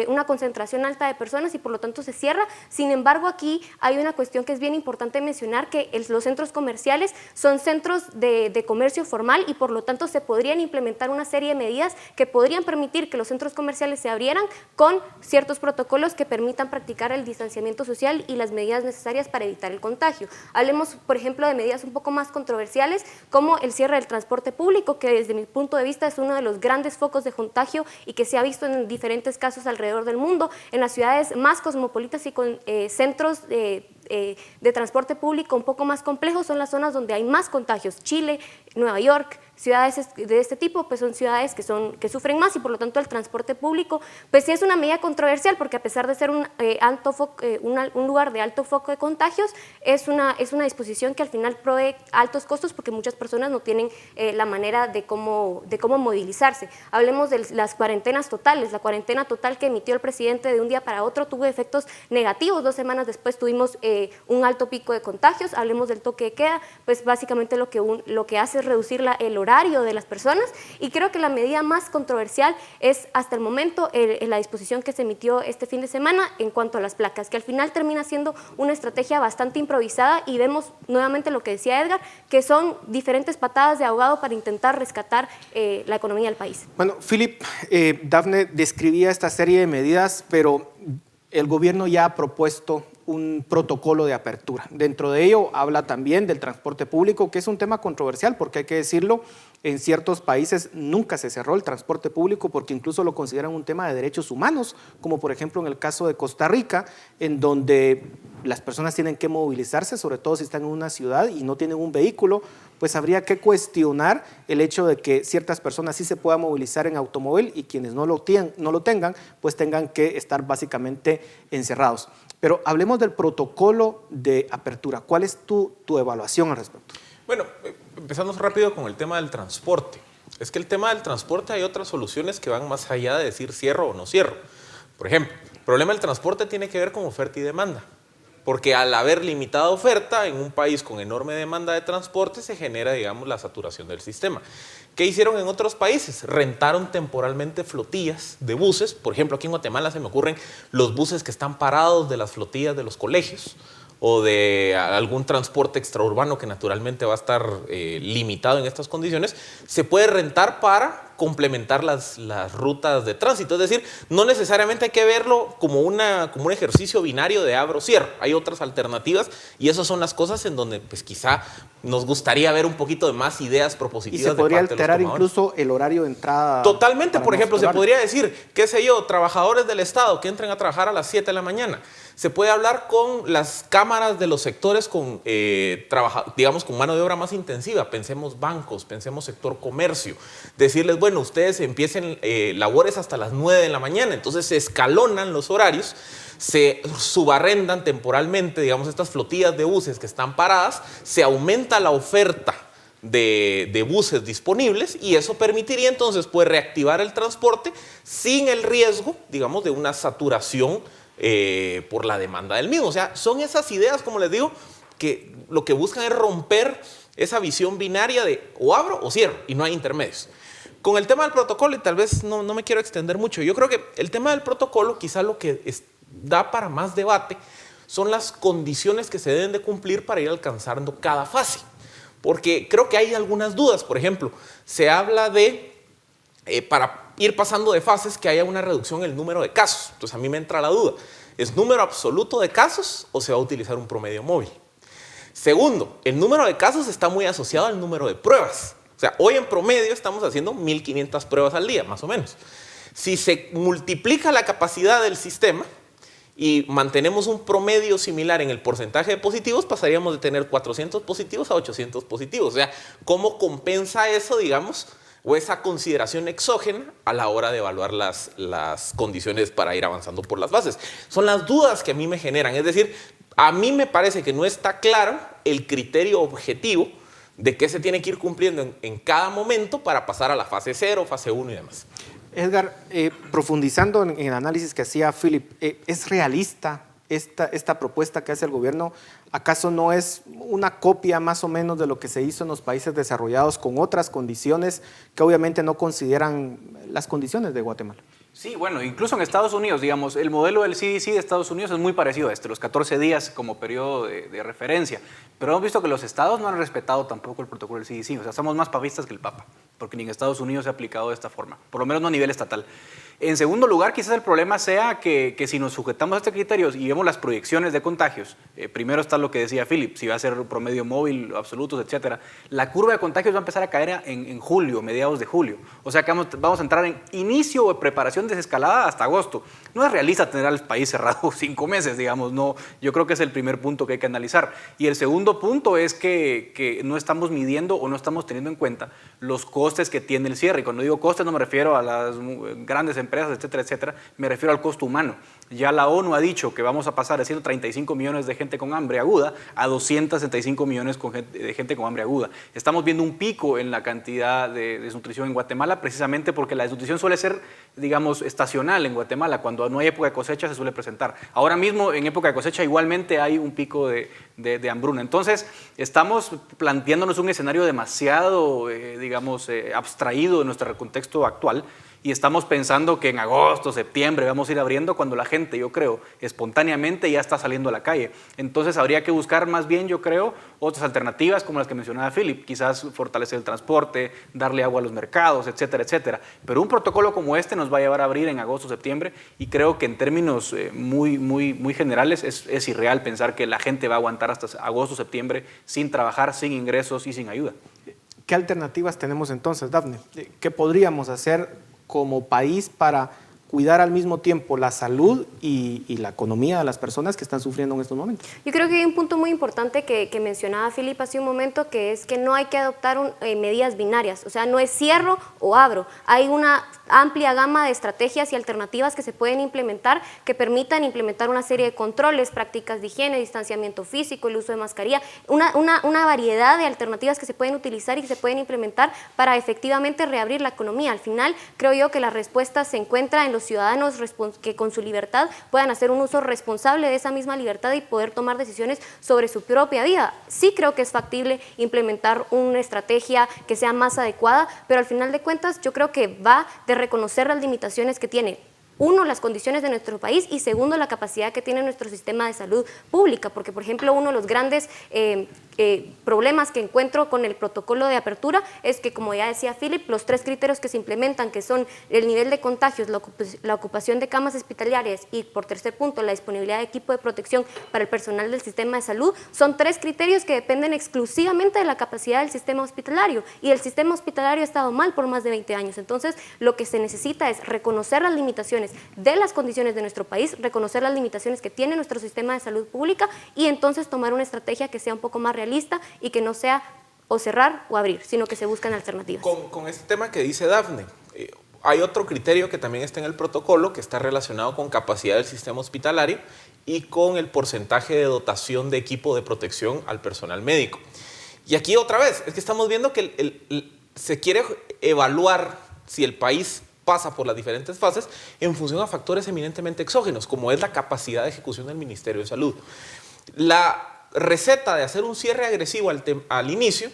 una concentración alta de personas y por lo tanto se cierra. Sin embargo, aquí hay una cuestión que es bien importante mencionar, que los centros comerciales son centros de comercio formal y por lo tanto se podrían implementar una serie de medidas que podrían permitir que los centros comerciales se abrieran con ciertos protocolos que permitan practicar el distanciamiento social y las medidas necesarias para evitar el contagio. Hablemos, por ejemplo, de medidas un poco más controversiales como el cierre del transporte público, que desde mi punto de vista es uno de los grandes focos de contagio y que se ha visto en diferentes casos alrededor del mundo. En las ciudades más cosmopolitas y con centros de transporte público un poco más complejos son las zonas donde hay más contagios. Chile, Nueva York, ciudades de este tipo pues son ciudades que sufren más y por lo tanto el transporte público pues sí es una medida controversial porque a pesar de ser un lugar de alto foco de contagios es una disposición que al final provee altos costos porque muchas personas no tienen la manera de cómo movilizarse. Hablemos de las cuarentenas totales. La cuarentena total que emitió el presidente de un día para otro tuvo efectos negativos. 2 semanas después tuvimos un alto pico de contagios. Hablemos del toque de queda, pues básicamente lo que hace es reducir el horario de las personas y creo que la medida más controversial es hasta el momento la disposición que se emitió este fin de semana en cuanto a las placas, que al final termina siendo una estrategia bastante improvisada y vemos nuevamente lo que decía Edgar, que son diferentes patadas de ahogado para intentar rescatar la economía del país. Bueno, Philip, Dafne describía esta serie de medidas, pero el gobierno ya ha propuesto un protocolo de apertura. Dentro de ello habla también del transporte público, que es un tema controversial porque hay que decirlo, en ciertos países nunca se cerró el transporte público porque incluso lo consideran un tema de derechos humanos, como por ejemplo en el caso de Costa Rica, en donde las personas tienen que movilizarse, sobre todo si están en una ciudad y no tienen un vehículo, pues habría que cuestionar el hecho de que ciertas personas sí se puedan movilizar en automóvil y quienes no lo tengan, pues tengan que estar básicamente encerrados. Pero hablemos del protocolo de apertura. ¿Cuál es tu evaluación al respecto? Bueno, empezamos rápido con el tema del transporte. Es que el tema del transporte hay otras soluciones que van más allá de decir cierro o no cierro. Por ejemplo, el problema del transporte tiene que ver con oferta y demanda. Porque al haber limitada oferta en un país con enorme demanda de transporte se genera, digamos, la saturación del sistema. ¿Qué hicieron en otros países? Rentaron temporalmente flotillas de buses. Por ejemplo, aquí en Guatemala se me ocurren los buses que están parados de las flotillas de los colegios o de algún transporte extraurbano que naturalmente va a estar limitado en estas condiciones, se puede rentar para complementar las rutas de tránsito. Es decir, no necesariamente hay que verlo como un ejercicio binario de abro o cierro. Hay otras alternativas y esas son las cosas en donde pues quizá nos gustaría ver un poquito de más ideas propositivas. Y se podría alterar incluso el horario de entrada. Totalmente, por ejemplo, se podría decir, qué sé yo, trabajadores del Estado que entren a trabajar a las 7 de la mañana. Se puede hablar con las cámaras de los sectores con, digamos, con mano de obra más intensiva. Pensemos bancos, pensemos sector comercio. Decirles, bueno, ustedes empiecen labores hasta las 9 de la mañana. Entonces se escalonan los horarios, se subarrendan temporalmente, digamos, estas flotillas de buses que están paradas, se aumenta la oferta de buses disponibles y eso permitiría entonces pues, reactivar el transporte sin el riesgo, digamos, de una saturación por la demanda del mismo. O sea, son esas ideas, como les digo, que lo que buscan es romper esa visión binaria de o abro o cierro y no hay intermedios. Con el tema del protocolo, y tal vez no me quiero extender mucho, yo creo que el tema del protocolo quizá lo que da para más debate son las condiciones que se deben de cumplir para ir alcanzando cada fase. porque creo que hay algunas dudas. Por ejemplo, se habla de, para ir pasando de fases, que haya una reducción en el número de casos. Entonces a mí me entra la duda, ¿es número absoluto de casos o se va a utilizar un promedio móvil? Segundo, el número de casos está muy asociado al número de pruebas. O sea, hoy en promedio estamos haciendo 1.500 pruebas al día, más o menos. Si se multiplica la capacidad del sistema y mantenemos un promedio similar en el porcentaje de positivos, pasaríamos de tener 400 positivos a 800 positivos. O sea, ¿cómo compensa eso, digamos, o esa consideración exógena a la hora de evaluar las condiciones para ir avanzando por las fases? Son las dudas que a mí me generan. Es decir, a mí me parece que no está claro el criterio objetivo de qué se tiene que ir cumpliendo en cada momento para pasar a la fase 0, fase 1 y demás. Edgar, profundizando en el análisis que hacía Philip, ¿es realista esta propuesta que hace el gobierno? ¿Acaso no es una copia más o menos de lo que se hizo en los países desarrollados con otras condiciones que obviamente no consideran las condiciones de Guatemala? Sí, bueno, incluso en Estados Unidos, digamos, el modelo del CDC de Estados Unidos es muy parecido a este, los 14 días como periodo de referencia, pero hemos visto que los estados no han respetado tampoco el protocolo del CDC, o sea, somos más papistas que el Papa, porque ni en Estados Unidos se ha aplicado de esta forma, por lo menos no a nivel estatal. En segundo lugar, quizás el problema sea que si nos sujetamos a estos criterios y vemos las proyecciones de contagios, primero está lo que decía Philip, si va a ser promedio móvil, absolutos, etcétera, la curva de contagios va a empezar a caer en julio, mediados de julio, o sea que vamos a entrar en inicio o preparación desescalada hasta agosto. No es realista tener al país cerrado 5 meses, digamos, no, yo creo que es el primer punto que hay que analizar. Y el segundo punto es que no estamos midiendo o no estamos teniendo en cuenta los costes que tiene el cierre. Y cuando digo costes no me refiero a las grandes empresas, etcétera, etcétera, me refiero al costo humano. Ya la ONU ha dicho que vamos a pasar de 135 millones de gente con hambre aguda a 265 millones de gente con hambre aguda. Estamos viendo un pico en la cantidad de desnutrición en Guatemala precisamente porque la desnutrición suele ser, digamos, estacional en Guatemala. Cuando no hay época de cosecha se suele presentar. Ahora mismo en época de cosecha igualmente hay un pico de hambruna. Entonces estamos planteándonos un escenario demasiado, digamos, abstraído de nuestro contexto actual. Y estamos pensando que en agosto, septiembre vamos a ir abriendo cuando la gente, yo creo, espontáneamente ya está saliendo a la calle. Entonces habría que buscar más bien, yo creo, otras alternativas como las que mencionaba Philip, quizás fortalecer el transporte, darle agua a los mercados, etcétera, etcétera. Pero un protocolo como este nos va a llevar a abrir en agosto, septiembre y creo que en términos muy generales es irreal pensar que la gente va a aguantar hasta agosto, septiembre sin trabajar, sin ingresos y sin ayuda. ¿Qué alternativas tenemos entonces, Dafne? ¿Qué podríamos hacer como país para cuidar al mismo tiempo la salud y la economía de las personas que están sufriendo en estos momentos? Yo creo que hay un punto muy importante que mencionaba Philip hace un momento, que es que no hay que adoptar medidas binarias, o sea, no es cierro o abro, hay una amplia gama de estrategias y alternativas que se pueden implementar que permitan implementar una serie de controles, prácticas de higiene, distanciamiento físico, el uso de mascarilla, una variedad de alternativas que se pueden utilizar y que se pueden implementar para efectivamente reabrir la economía. Al final, creo yo que la respuesta se encuentra en los ciudadanos que con su libertad puedan hacer un uso responsable de esa misma libertad y poder tomar decisiones sobre su propia vida. Sí creo que es factible implementar una estrategia que sea más adecuada, pero al final de cuentas yo creo que va de reconocer las limitaciones que tiene, uno, las condiciones de nuestro país y segundo, la capacidad que tiene nuestro sistema de salud pública, porque por ejemplo uno de los grandes problemas que encuentro con el protocolo de apertura es que, como ya decía Philip, los 3 criterios que se implementan, que son el nivel de contagios, la ocupación de camas hospitalarias y, por tercer punto, la disponibilidad de equipo de protección para el personal del sistema de salud, son 3 criterios que dependen exclusivamente de la capacidad del sistema hospitalario, y el sistema hospitalario ha estado mal por más de 20 años. Entonces, lo que se necesita es reconocer las limitaciones de las condiciones de nuestro país, reconocer las limitaciones que tiene nuestro sistema de salud pública y entonces tomar una estrategia que sea un poco más realista y que no sea o cerrar o abrir, sino que se buscan alternativas. Con este tema que dice Dafne, hay otro criterio que también está en el protocolo que está relacionado con capacidad del sistema hospitalario y con el porcentaje de dotación de equipo de protección al personal médico. Y aquí otra vez, es que estamos viendo que se quiere evaluar si el país pasa por las diferentes fases en función a factores eminentemente exógenos, como es la capacidad de ejecución del Ministerio de Salud. La receta de hacer un cierre agresivo al inicio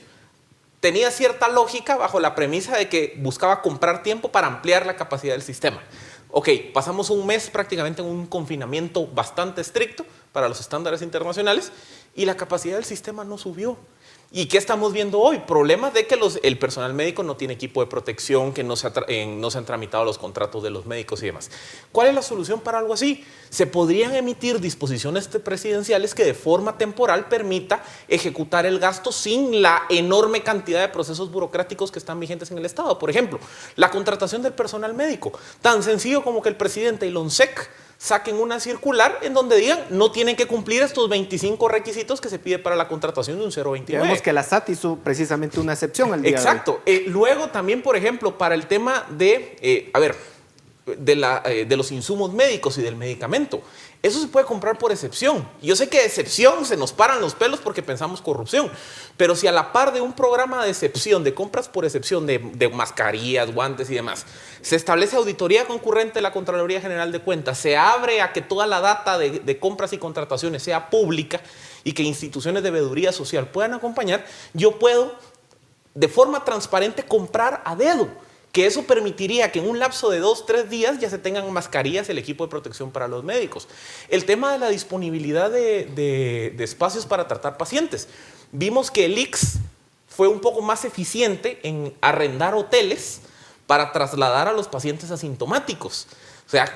tenía cierta lógica bajo la premisa de que buscaba comprar tiempo para ampliar la capacidad del sistema. Ok, pasamos un mes prácticamente en un confinamiento bastante estricto para los estándares internacionales y la capacidad del sistema no subió. ¿Y qué estamos viendo hoy? Problemas de que el personal médico no tiene equipo de protección, que no se han tramitado los contratos de los médicos y demás. ¿Cuál es la solución para algo así? Se podrían emitir disposiciones presidenciales que de forma temporal permita ejecutar el gasto sin la enorme cantidad de procesos burocráticos que están vigentes en el Estado. Por ejemplo, la contratación del personal médico. Tan sencillo como que el presidente y el ONSEC saquen una circular en donde digan no tienen que cumplir estos 25 requisitos que se pide para la contratación de un 029. Vemos que la SAT hizo precisamente una excepción al día Exacto. de hoy. Luego también, por ejemplo, para el tema de, de los insumos médicos y del medicamento. Eso se puede comprar por excepción. Yo sé que de excepción se nos paran los pelos porque pensamos corrupción, pero si a la par de un programa de excepción, de compras por excepción de mascarillas, guantes y demás, se establece auditoría concurrente de la Contraloría General de Cuentas, se abre a que toda la data de compras y contrataciones sea pública y que instituciones de veeduría social puedan acompañar, yo puedo de forma transparente comprar a dedo. Que eso permitiría que en un lapso de 2-3 días ya se tengan mascarillas y el equipo de protección para los médicos. El tema de la disponibilidad de espacios para tratar pacientes. Vimos que el ICS fue un poco más eficiente en arrendar hoteles para trasladar a los pacientes asintomáticos. O sea,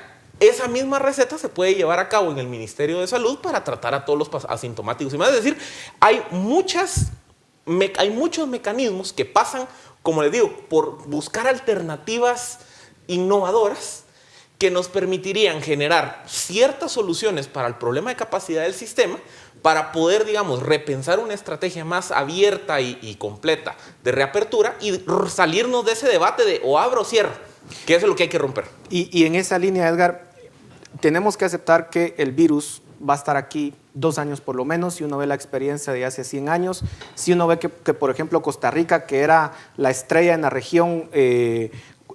esa misma receta se puede llevar a cabo en el Ministerio de Salud para tratar a todos los asintomáticos y más. Es decir, hay muchos mecanismos que pasan, como les digo, por buscar alternativas innovadoras que nos permitirían generar ciertas soluciones para el problema de capacidad del sistema para poder, digamos, repensar una estrategia más abierta y completa de reapertura y salirnos de ese debate de o abro o cierro, que eso es lo que hay que romper. Y en esa línea, Edgar, tenemos que aceptar que el virus va a estar aquí 2 años por lo menos. Si uno ve la experiencia de hace 100 años, si uno ve que por ejemplo, Costa Rica, que era la estrella en la región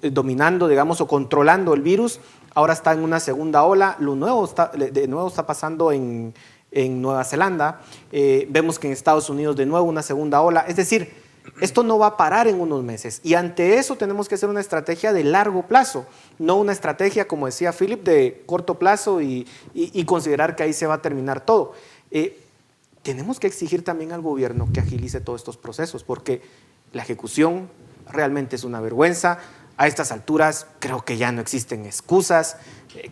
dominando, digamos, o controlando el virus, ahora está en una segunda ola. De nuevo está pasando en Nueva Zelanda. Vemos que en Estados Unidos de nuevo una segunda ola. Es decir, esto no va a parar en unos meses y ante eso tenemos que hacer una estrategia de largo plazo, no una estrategia, como decía Philip, de corto plazo y considerar que ahí se va a terminar todo. Tenemos que exigir también al gobierno que agilice todos estos procesos porque la ejecución realmente es una vergüenza. A estas alturas creo que ya no existen excusas.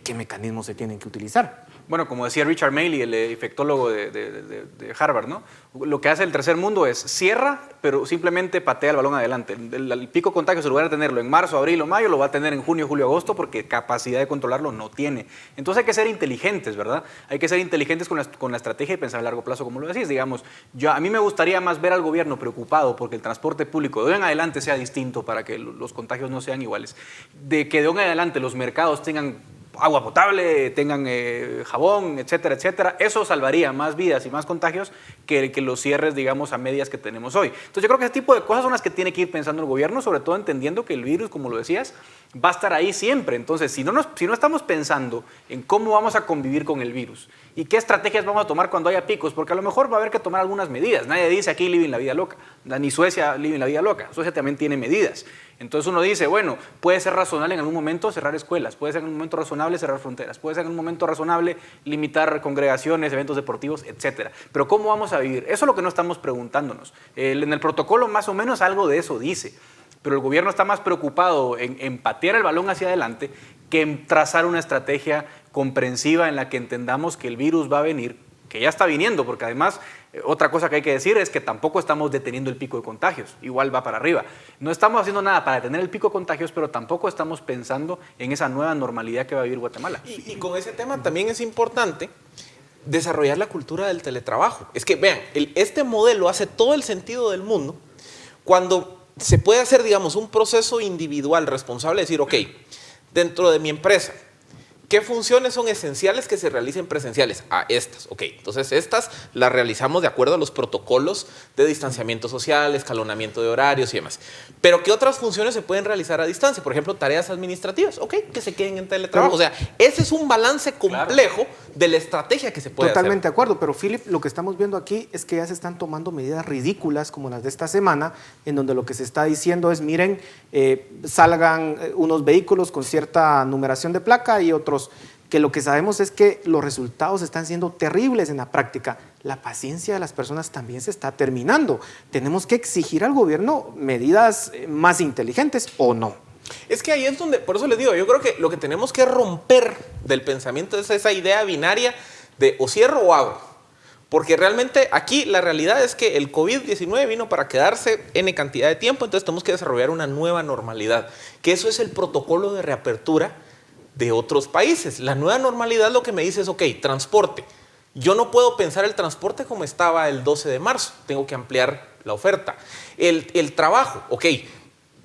¿Qué mecanismos se tienen que utilizar? Bueno, como decía Richard Maley, el infectólogo de Harvard, ¿no? Lo que hace el tercer mundo es cierra, pero simplemente patea el balón adelante. El pico de contagios, en lugar de tenerlo en marzo, abril o mayo, lo va a tener en junio, julio, agosto, porque capacidad de controlarlo no tiene. Entonces hay que ser inteligentes, ¿verdad? Hay que ser inteligentes con la estrategia y pensar a largo plazo, como lo decís. Digamos, a mí me gustaría más ver al gobierno preocupado porque el transporte público de hoy en adelante sea distinto para que los contagios no sean iguales. De que de hoy en adelante los mercados tengan agua potable, tengan jabón, etcétera, etcétera. Eso salvaría más vidas y más contagios que los cierres, digamos, a medias que tenemos hoy. Entonces yo creo que ese tipo de cosas son las que tiene que ir pensando el gobierno, sobre todo entendiendo que el virus, como lo decías, va a estar ahí siempre. Entonces, si no estamos pensando en cómo vamos a convivir con el virus y qué estrategias vamos a tomar cuando haya picos, porque a lo mejor va a haber que tomar algunas medidas. Nadie dice aquí living la vida loca, ni Suecia living la vida loca. Suecia también tiene medidas. Entonces uno dice, bueno, puede ser razonable en algún momento cerrar escuelas, puede ser en un momento razonable cerrar fronteras, puede ser en un momento razonable limitar congregaciones, eventos deportivos, etcétera. Pero ¿cómo vamos a vivir? Eso es lo que no estamos preguntándonos. En el protocolo más o menos algo de eso dice, pero el gobierno está más preocupado en patear el balón hacia adelante que en trazar una estrategia comprensiva en la que entendamos que el virus va a venir, que ya está viniendo, porque además otra cosa que hay que decir es que tampoco estamos deteniendo el pico de contagios, igual va para arriba. No estamos haciendo nada para detener el pico de contagios, pero tampoco estamos pensando en esa nueva normalidad que va a vivir Guatemala. Y con ese tema también es importante desarrollar la cultura del teletrabajo. Es que vean, este modelo hace todo el sentido del mundo cuando se puede hacer, digamos, un proceso individual responsable, decir, ok, dentro de mi empresa, ¿qué funciones son esenciales que se realicen presenciales? Estas, ok. Entonces, estas las realizamos de acuerdo a los protocolos de distanciamiento social, escalonamiento de horarios y demás. Pero, ¿qué otras funciones se pueden realizar a distancia? Por ejemplo, tareas administrativas, ok, que se queden en teletrabajo. O sea, ese es un balance complejo de la estrategia que se puede hacer. Totalmente de acuerdo, pero Philip, lo que estamos viendo aquí es que ya se están tomando medidas ridículas como las de esta semana, en donde lo que se está diciendo es, miren, salgan unos vehículos con cierta numeración de placa y otros que lo que sabemos es que los resultados están siendo terribles en la práctica. La paciencia de las personas también se está terminando. Tenemos que exigir al gobierno medidas más inteligentes o no. Es que ahí es donde, por eso les digo, yo creo que lo que tenemos que romper del pensamiento es esa idea binaria de o cierro o abro. Porque realmente aquí la realidad es que el COVID-19 vino para quedarse N cantidad de tiempo, entonces tenemos que desarrollar una nueva normalidad, que eso es el protocolo de reapertura de otros países. La nueva normalidad lo que me dice es, ok, transporte. Yo no puedo pensar el transporte como estaba el 12 de marzo, tengo que ampliar la oferta. El trabajo, ok,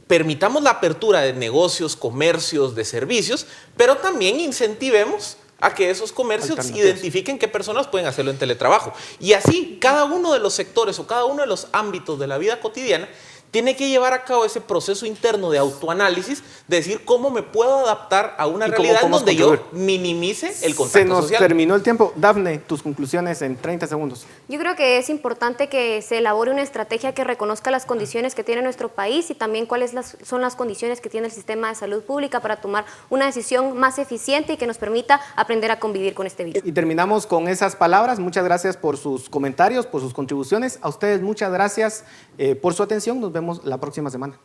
permitamos la apertura de negocios, comercios, de servicios, pero también incentivemos a que esos comercios identifiquen qué personas pueden hacerlo en teletrabajo. Y así, cada uno de los sectores o cada uno de los ámbitos de la vida cotidiana tiene que llevar a cabo ese proceso interno de autoanálisis, de decir cómo me puedo adaptar a una realidad donde yo minimice el contacto social. Se nos terminó el tiempo. Dafne, tus conclusiones en 30 segundos. Yo creo que es importante que se elabore una estrategia que reconozca las condiciones que tiene nuestro país y también cuáles son las condiciones que tiene el sistema de salud pública para tomar una decisión más eficiente y que nos permita aprender a convivir con este virus. Y terminamos con esas palabras. Muchas gracias por sus comentarios, por sus contribuciones. A ustedes muchas gracias por su atención. Nos vemos la próxima semana.